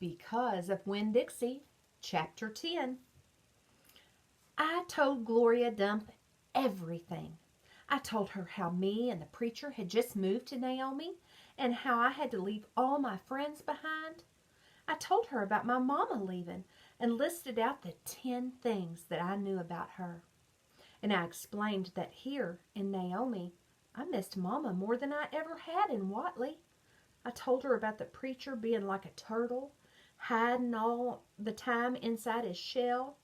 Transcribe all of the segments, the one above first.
Because of Winn-Dixie, Chapter 10. I told Gloria Dump everything. I told her how me and the preacher had just moved to Naomi and how I had to leave all my friends behind. I told her about my mama leaving and listed out the 10 things that I knew about her. And I explained that here in Naomi, I missed Mama more than I ever had in Watley. I told her about the preacher being like a turtle, hiding all the time inside his shell.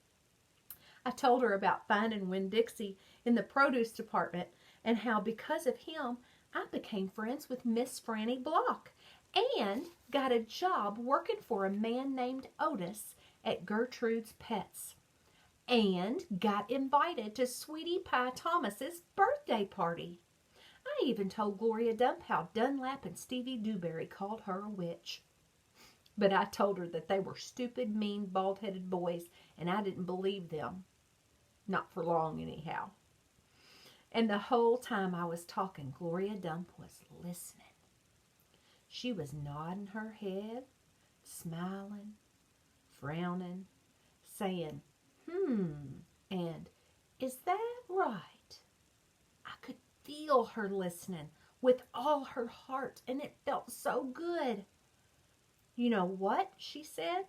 I told her about finding Winn-Dixie in the produce department and how because of him, I became friends with Miss Franny Block and got a job working for a man named Otis at Gertrude's Pets and got invited to Sweetie Pie Thomas's birthday party. I even told Gloria Dump how Dunlap and Stevie Dewberry called her a witch. But I told her that they were stupid, mean, bald-headed boys, and I didn't believe them. Not for long, anyhow. And the whole time I was talking, Gloria Dump was listening. She was nodding her head, smiling, frowning, saying, and is that right? I could feel her listening with all her heart, and it felt so good. You know what? She said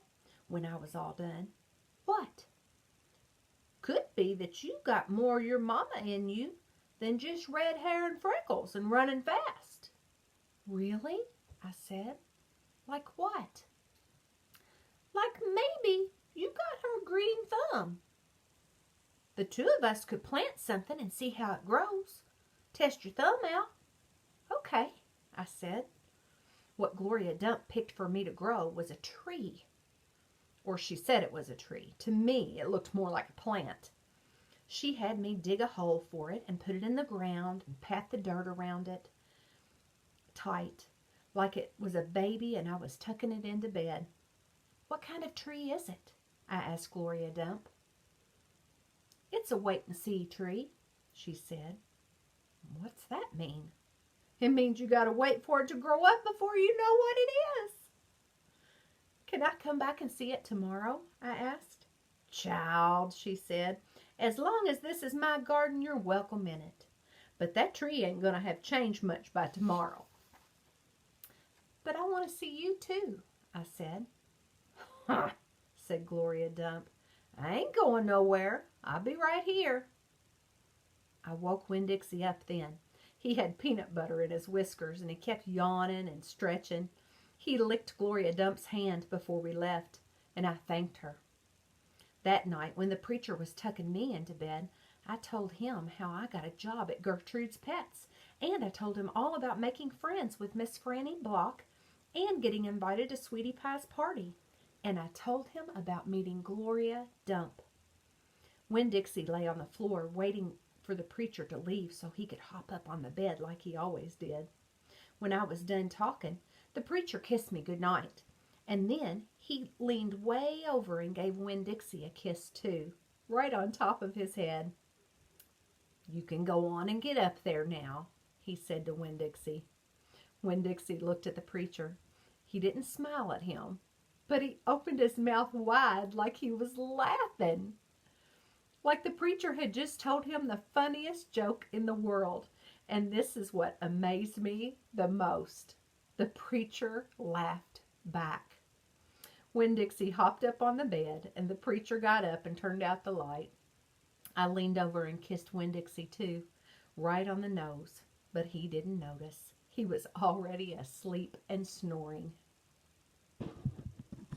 when I was all done. What? Could be that you got more your mama in you than just red hair and freckles and running fast. Really? I said. Like what? Like maybe you got her green thumb. The two of us could plant something and see how it grows. Test your thumb out. Okay, I said. What Gloria Dump picked for me to grow was a tree. Or she said it was a tree. To me, it looked more like a plant. She had me dig a hole for it and put it in the ground and pat the dirt around it tight, like it was a baby and I was tucking it into bed. What kind of tree is it? I asked Gloria Dump. It's a wait-and-see tree, she said. What's that mean? It means you got to wait for it to grow up before you know what it is. Can I come back and see it tomorrow? I asked. Child, she said, as long as this is my garden, you're welcome in it. But that tree ain't going to have changed much by tomorrow. But I want to see you too, I said. Huh, said Gloria Dump. I ain't going nowhere. I'll be right here. I woke Winn-Dixie up then. He had peanut butter in his whiskers, and he kept yawning and stretching. He licked Gloria Dump's hand before we left, and I thanked her. That night, when the preacher was tucking me into bed, I told him how I got a job at Gertrude's Pets, and I told him all about making friends with Miss Franny Block and getting invited to Sweetie Pie's party. And I told him about meeting Gloria Dump. Winn-Dixie lay on the floor waiting for the preacher to leave so he could hop up on the bed like he always did. When I was done talking, the preacher kissed me goodnight, and then he leaned way over and gave Winn-Dixie a kiss too, right on top of his head. You can go on and get up there now, he said to Winn-Dixie. Winn-Dixie looked at the preacher. He didn't smile at him, but he opened his mouth wide like he was laughing. Like the preacher had just told him the funniest joke in the world. And this is what amazed me the most. The preacher laughed back. Winn-Dixie hopped up on the bed, and the preacher got up and turned out the light. I leaned over and kissed Winn-Dixie too, right on the nose, but he didn't notice. He was already asleep and snoring.